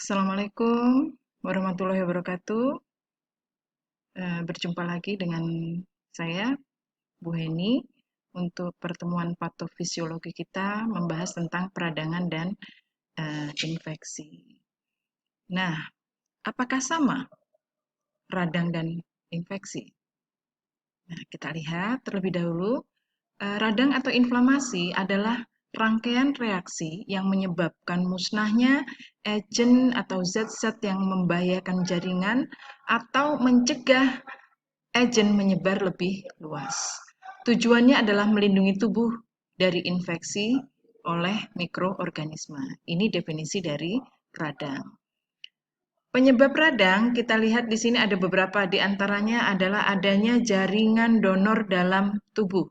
Assalamualaikum warahmatullahi wabarakatuh. Berjumpa lagi dengan saya, Bu Heni, untuk pertemuan patofisiologi kita membahas tentang peradangan dan infeksi. Nah, apakah sama radang dan infeksi? Nah, kita lihat terlebih dahulu, radang atau inflamasi adalah rangkaian reaksi yang menyebabkan musnahnya agen atau zat-zat yang membahayakan jaringan atau mencegah agen menyebar lebih luas. Tujuannya adalah melindungi tubuh dari infeksi oleh mikroorganisme. Ini definisi dari radang. Penyebab radang, kita lihat di sini ada beberapa, di antaranya adalah adanya jaringan donor dalam tubuh.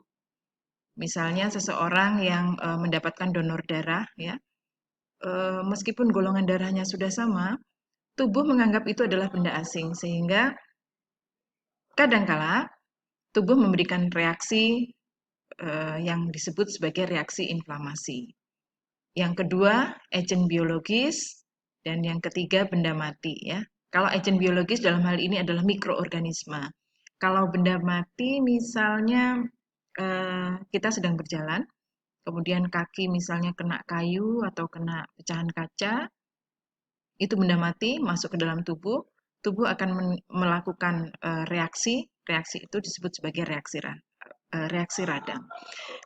Misalnya seseorang yang mendapatkan donor darah, ya, meskipun golongan darahnya sudah sama, tubuh menganggap itu adalah benda asing, sehingga kadangkala tubuh memberikan reaksi yang disebut sebagai reaksi inflamasi. Yang kedua, agen biologis, dan yang ketiga, benda mati. Ya. Kalau agen biologis dalam hal ini adalah mikroorganisme. Kalau benda mati, misalnya kita sedang berjalan, kemudian kaki misalnya kena kayu atau kena pecahan kaca, itu benda mati masuk ke dalam tubuh, tubuh akan melakukan reaksi itu disebut sebagai reaksi radang.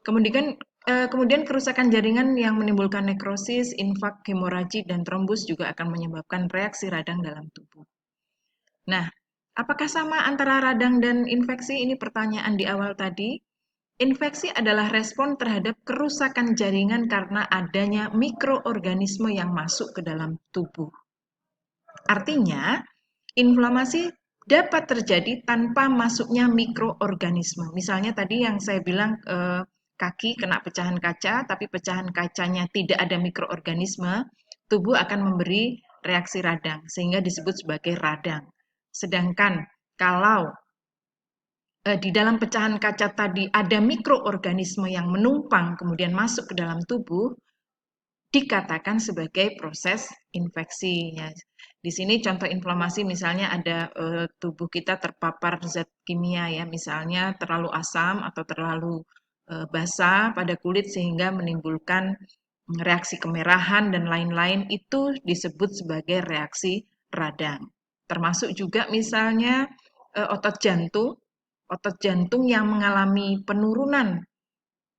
Kemudian kerusakan jaringan yang menimbulkan nekrosis, infak, hemoragi, dan trombus juga akan menyebabkan reaksi radang dalam tubuh. Nah, apakah sama antara radang dan infeksi? Ini pertanyaan di awal tadi. Infeksi adalah respon terhadap kerusakan jaringan karena adanya mikroorganisme yang masuk ke dalam tubuh. Artinya, inflamasi dapat terjadi tanpa masuknya mikroorganisme. Misalnya tadi yang saya bilang kaki kena pecahan kaca, tapi pecahan kacanya tidak ada mikroorganisme, tubuh akan memberi reaksi radang, sehingga disebut sebagai radang. Sedangkan kalau di dalam pecahan kaca tadi ada mikroorganisme yang menumpang kemudian masuk ke dalam tubuh, dikatakan sebagai proses infeksi. Ya. Di sini contoh inflamasi misalnya ada tubuh kita terpapar zat kimia ya, misalnya terlalu asam atau terlalu basah pada kulit sehingga menimbulkan reaksi kemerahan dan lain-lain, itu disebut sebagai reaksi radang. Termasuk juga misalnya otot jantung yang mengalami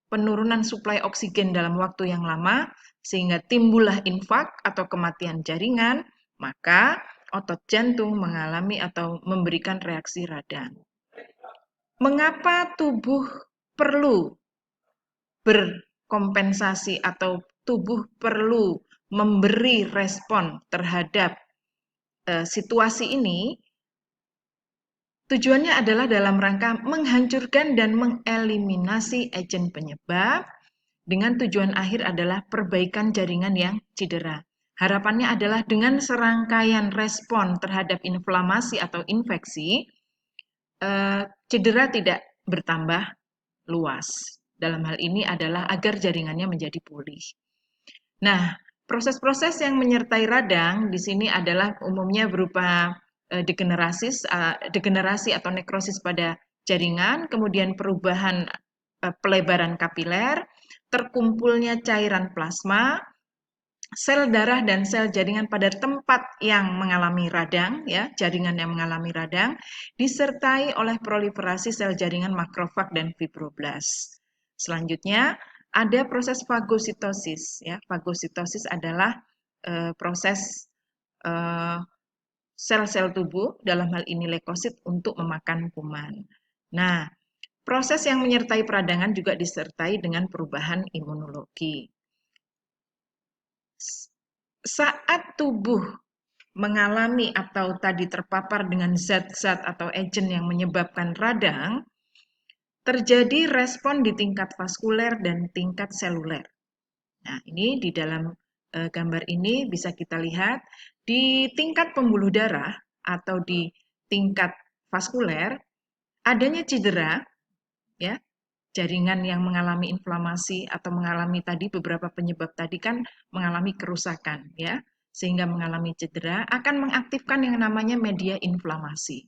penurunan suplai oksigen dalam waktu yang lama, sehingga timbullah infak atau kematian jaringan, maka otot jantung mengalami atau memberikan reaksi radang. Mengapa tubuh perlu berkompensasi atau tubuh perlu memberi respon terhadap situasi ini? Tujuannya adalah dalam rangka menghancurkan dan mengeliminasi agen penyebab, dengan tujuan akhir adalah perbaikan jaringan yang cedera. Harapannya adalah dengan serangkaian respon terhadap inflamasi atau infeksi, cedera tidak bertambah luas. Dalam hal ini adalah agar jaringannya menjadi pulih. Nah, proses-proses yang menyertai radang di sini adalah umumnya berupa degenerasi atau nekrosis pada jaringan, kemudian perubahan pelebaran kapiler, terkumpulnya cairan plasma, sel darah dan sel jaringan pada tempat yang mengalami radang, ya, jaringan yang mengalami radang, disertai oleh proliferasi sel jaringan makrofag dan fibroblast. Selanjutnya, ada proses fagositosis. Ya, fagositosis adalah proses sel-sel tubuh, dalam hal ini leukosit, untuk memakan kuman. Nah, proses yang menyertai peradangan juga disertai dengan perubahan imunologi. Saat tubuh mengalami atau tadi terpapar dengan zat-zat atau agen yang menyebabkan radang, terjadi respon di tingkat vaskuler dan tingkat seluler. Nah, ini di dalam gambar ini bisa kita lihat di tingkat pembuluh darah atau di tingkat vaskuler adanya cedera, ya, jaringan yang mengalami inflamasi atau mengalami tadi beberapa penyebab tadi kan mengalami kerusakan, ya, sehingga mengalami cedera akan mengaktifkan yang namanya media inflamasi.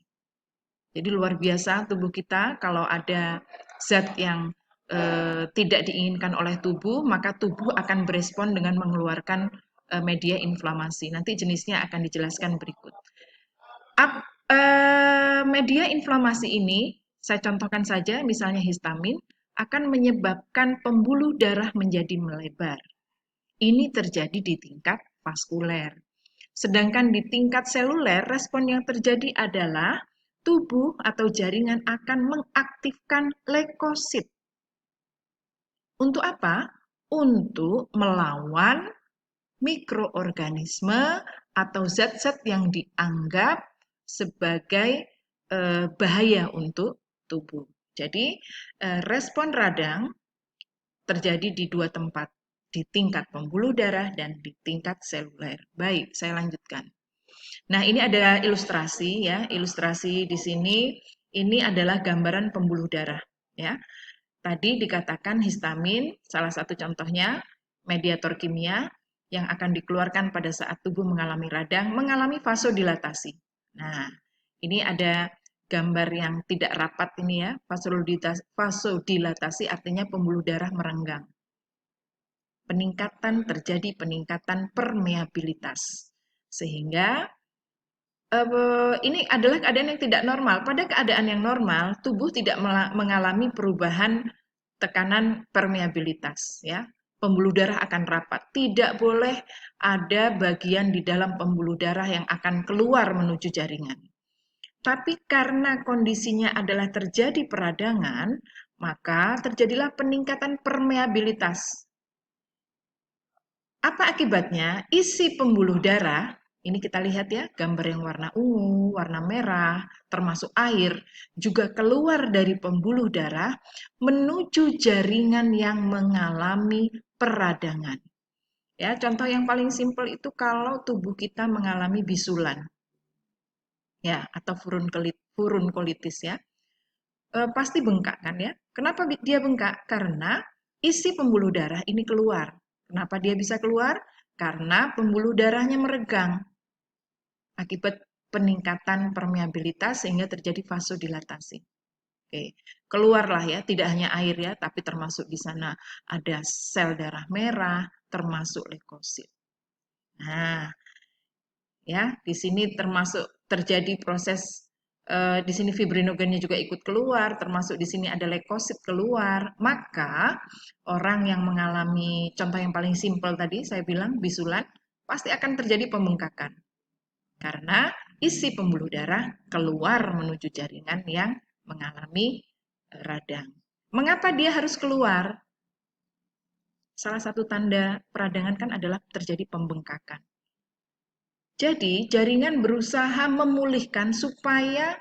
Jadi luar biasa tubuh kita kalau ada zat yang tidak diinginkan oleh tubuh, maka tubuh akan berespon dengan mengeluarkan media inflamasi. Nanti jenisnya akan dijelaskan berikut. Media inflamasi ini, saya contohkan saja, misalnya histamin, akan menyebabkan pembuluh darah menjadi melebar. Ini terjadi di tingkat vaskuler. Sedangkan di tingkat seluler, respon yang terjadi adalah tubuh atau jaringan akan mengaktifkan leukosit. Untuk apa? Untuk melawan mikroorganisme atau zat-zat yang dianggap sebagai bahaya untuk tubuh. Jadi respon radang terjadi di dua tempat, di tingkat pembuluh darah dan di tingkat seluler. Baik, saya lanjutkan. Nah, ini ada ilustrasi ya. Ilustrasi di sini ini adalah gambaran pembuluh darah ya. Tadi dikatakan histamin, salah satu contohnya mediator kimia yang akan dikeluarkan pada saat tubuh mengalami radang, mengalami vasodilatasi. Nah, ini ada gambar yang tidak rapat ini ya, vasodilatasi artinya pembuluh darah merenggang. Terjadi peningkatan permeabilitas. Sehingga ini adalah keadaan yang tidak normal. Pada keadaan yang normal, tubuh tidak mengalami perubahan tekanan permeabilitas, ya. Pembuluh darah akan rapat. Tidak boleh ada bagian di dalam pembuluh darah yang akan keluar menuju jaringan. Tapi karena kondisinya adalah terjadi peradangan, maka terjadilah peningkatan permeabilitas. Apa akibatnya? Isi pembuluh darah, ini kita lihat ya, gambar yang warna ungu, warna merah, termasuk air, juga keluar dari pembuluh darah menuju jaringan yang mengalami peradangan. Ya, contoh yang paling simpel itu kalau tubuh kita mengalami bisulan, ya, atau furunkolitis ya, pasti bengkak kan ya. Kenapa dia bengkak? Karena isi pembuluh darah ini keluar. Kenapa dia bisa keluar? Karena pembuluh darahnya meregang akibat peningkatan permeabilitas sehingga terjadi vasodilatasi. Oke, keluarlah ya, tidak hanya air ya, tapi termasuk di sana ada sel darah merah, termasuk leukosit. Nah, ya, di sini termasuk terjadi proses di sini fibrinogennya juga ikut keluar, termasuk di sini ada leukosit keluar. Maka orang yang mengalami contoh yang paling simpel tadi saya bilang bisulan pasti akan terjadi pembengkakan karena isi pembuluh darah keluar menuju jaringan yang mengalami radang. Mengapa dia harus keluar? Salah satu tanda peradangan kan adalah terjadi pembengkakan. Jadi, jaringan berusaha memulihkan supaya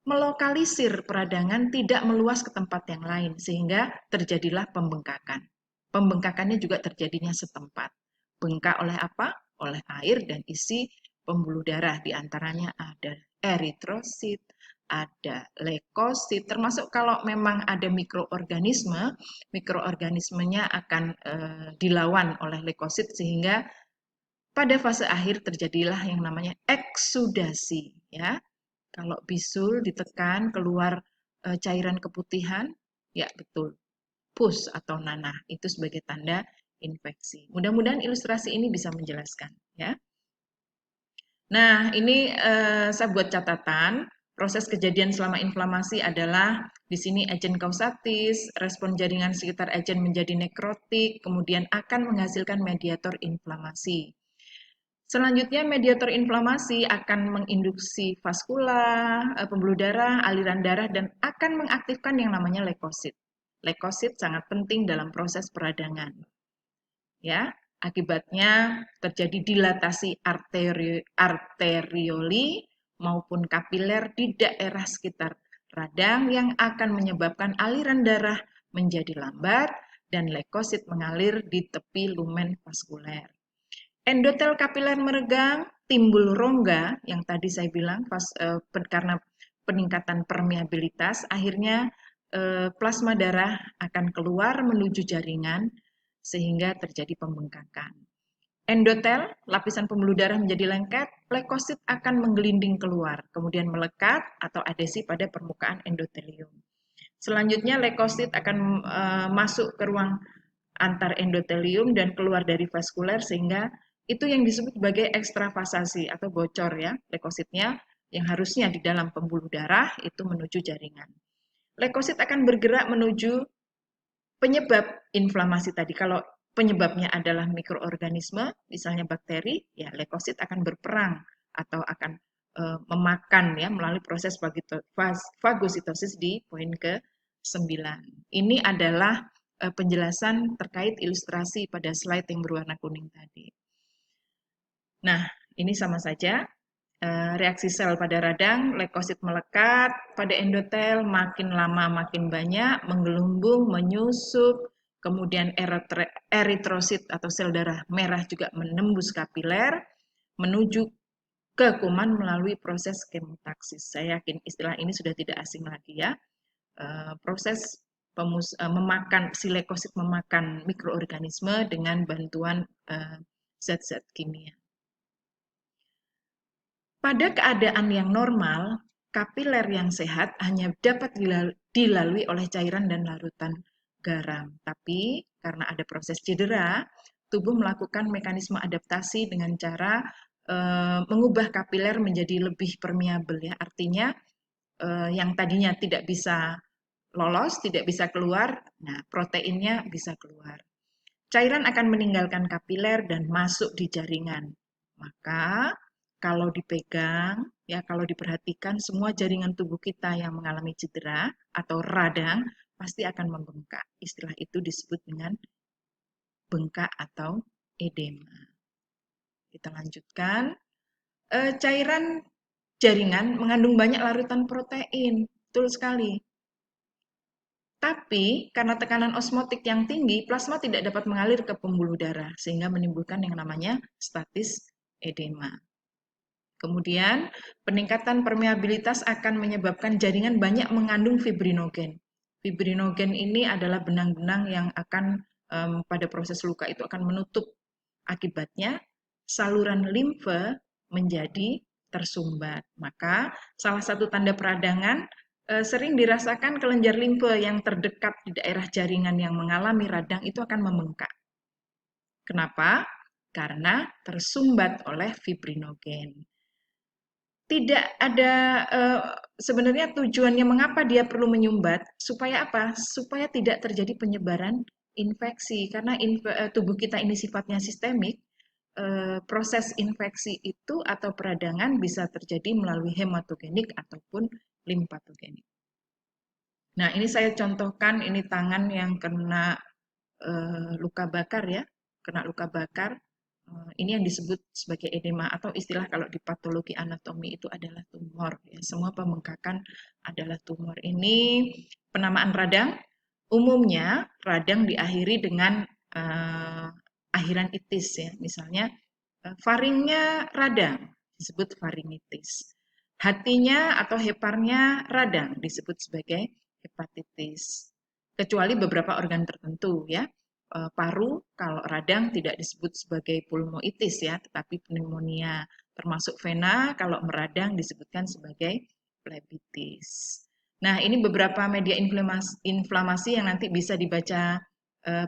melokalisir peradangan tidak meluas ke tempat yang lain, sehingga terjadilah pembengkakan. Pembengkakannya juga terjadinya setempat. Bengkak oleh apa? Oleh air dan isi pembuluh darah. Di antaranya ada eritrosit, ada leukosit, termasuk kalau memang ada mikroorganisme, mikroorganismenya akan dilawan oleh leukosit sehingga pada fase akhir terjadilah yang namanya eksudasi ya. Kalau bisul ditekan keluar cairan keputihan, ya betul. Pus atau nanah itu sebagai tanda infeksi. Mudah-mudahan ilustrasi ini bisa menjelaskan ya. Nah, ini saya buat catatan. Proses kejadian selama inflamasi adalah di sini agen kausatis, respon jaringan sekitar agen menjadi nekrotik, kemudian akan menghasilkan mediator inflamasi. Selanjutnya mediator inflamasi akan menginduksi vaskula, pembuluh darah, aliran darah, dan akan mengaktifkan yang namanya leukosit. Leukosit sangat penting dalam proses peradangan. Ya, akibatnya terjadi dilatasi arterioli maupun kapiler di daerah sekitar radang yang akan menyebabkan aliran darah menjadi lambat dan leukosit mengalir di tepi lumen vaskuler. Endotel kapiler meregang, timbul rongga yang tadi saya bilang karena peningkatan permeabilitas, akhirnya plasma darah akan keluar menuju jaringan sehingga terjadi pembengkakan. endotel, lapisan pembuluh darah menjadi lengket, leukosit akan menggelinding keluar, kemudian melekat atau adesi pada permukaan endotelium. Selanjutnya leukosit akan masuk ke ruang antar endotelium dan keluar dari vaskuler, sehingga itu yang disebut sebagai ekstravasasi atau bocor ya, leukositnya yang harusnya di dalam pembuluh darah itu menuju jaringan. Leukosit akan bergerak menuju penyebab inflamasi tadi. Kalau penyebabnya adalah mikroorganisme, misalnya bakteri, ya leukosit akan berperang atau akan memakan ya melalui proses fagositosis di poin ke-9. Ini adalah penjelasan terkait ilustrasi pada slide yang berwarna kuning tadi. Nah, ini sama saja. Reaksi sel pada radang, leukosit melekat pada endotel, makin lama makin banyak, menggelumbung, menyusup, kemudian eritrosit atau sel darah merah juga menembus kapiler, menuju ke kuman melalui proses kemotaksis. Saya yakin istilah ini sudah tidak asing lagi ya. Proses memakan, si leukosit memakan mikroorganisme dengan bantuan zat-zat kimia. Pada keadaan yang normal, kapiler yang sehat hanya dapat dilalui oleh cairan dan larutan garam. Tapi karena ada proses cedera, tubuh melakukan mekanisme adaptasi dengan cara mengubah kapiler menjadi lebih permeabel ya. Artinya yang tadinya tidak bisa lolos, tidak bisa keluar, nah proteinnya bisa keluar. Cairan akan meninggalkan kapiler dan masuk di jaringan. Maka kalau dipegang, ya kalau diperhatikan semua jaringan tubuh kita yang mengalami cedera atau radang pasti akan membengkak. Istilah itu disebut dengan bengkak atau edema. Kita lanjutkan. Cairan jaringan mengandung banyak larutan protein, betul sekali. Tapi karena tekanan osmotik yang tinggi, plasma tidak dapat mengalir ke pembuluh darah sehingga menimbulkan yang namanya statis edema. Kemudian, peningkatan permeabilitas akan menyebabkan jaringan banyak mengandung fibrinogen. Fibrinogen ini adalah benang-benang yang akan pada proses luka itu akan menutup. Akibatnya, saluran limfe menjadi tersumbat. Maka, salah satu tanda peradangan sering dirasakan kelenjar limfe yang terdekat di daerah jaringan yang mengalami radang itu akan membengkak. Kenapa? Karena tersumbat oleh fibrinogen. Tidak ada sebenarnya tujuannya mengapa dia perlu menyumbat, supaya apa? Supaya tidak terjadi penyebaran infeksi, karena tubuh kita ini sifatnya sistemik. Proses infeksi itu atau peradangan bisa terjadi melalui hematogenik ataupun limfatogenik. Nah, ini saya contohkan, ini tangan yang kena luka bakar ya, kena luka bakar. Ini yang disebut sebagai edema atau istilah kalau di patologi anatomi itu adalah tumor. Ya. Semua pembengkakan adalah tumor. Ini penamaan radang. Umumnya radang diakhiri dengan akhiran itis ya. Misalnya faringnya radang disebut faringitis. Hatinya atau heparnya radang disebut sebagai hepatitis. Kecuali beberapa organ tertentu ya. Paru kalau radang tidak disebut sebagai pulmoitis ya, tetapi pneumonia. Termasuk vena kalau meradang disebutkan sebagai plebitis. Nah, ini beberapa media inflamasi yang nanti bisa dibaca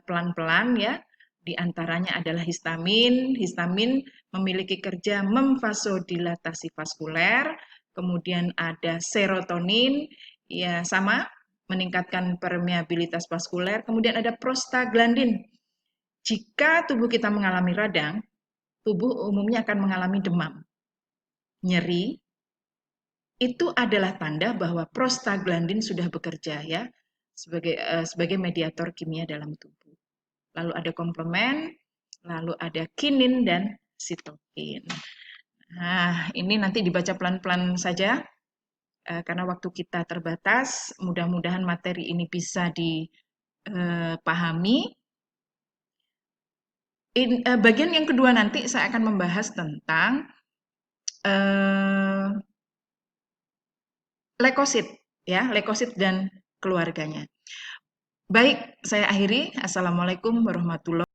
pelan-pelan ya. Di antaranya adalah histamin. Histamin memiliki kerja memvasodilatasi vaskuler. Kemudian ada serotonin, ya sama, meningkatkan permeabilitas vaskuler. Kemudian ada prostaglandin. Jika tubuh kita mengalami radang, tubuh umumnya akan mengalami demam, nyeri. Itu adalah tanda bahwa prostaglandin sudah bekerja ya sebagai mediator kimia dalam tubuh. Lalu ada komplement, lalu ada kinin dan sitokin. Nah, ini nanti dibaca pelan-pelan saja karena waktu kita terbatas. Mudah-mudahan materi ini bisa dipahami. Bagian yang kedua nanti saya akan membahas tentang leukosit, ya, leukosit dan keluarganya. Baik, saya akhiri. Assalamualaikum warahmatullahi wabarakatuh.